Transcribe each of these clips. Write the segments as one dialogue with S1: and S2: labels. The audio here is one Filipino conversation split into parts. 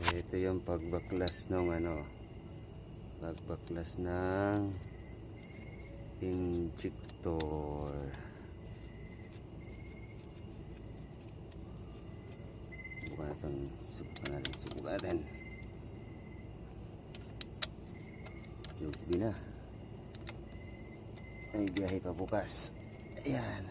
S1: Ito yung pagbaklas ng pagbaklas ng injector. Subukan natin. Yubi na. Ay biyahe pa bukas. Ayan.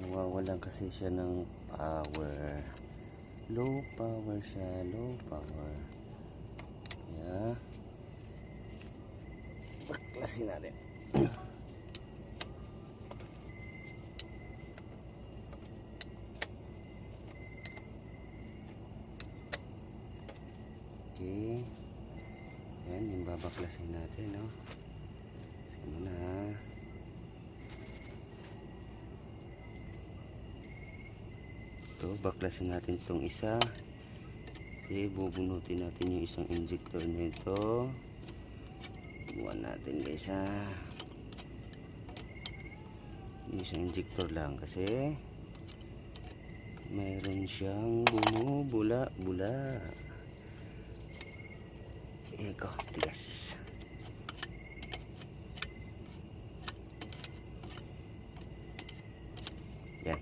S1: Nawawalan kasi siya ng power. Low power siya. Low power. Yeah. Baklasin natin. Okay. Yan yung babaklasin natin, no? Sige na. Ito, baklasin natin itong isa. Okay, bubunutin natin yung isang injector nito. Buwan natin guys, ha. Yung isang injector lang kasi mayroon siyang bumubula-bula. Eko, tigas. Yan.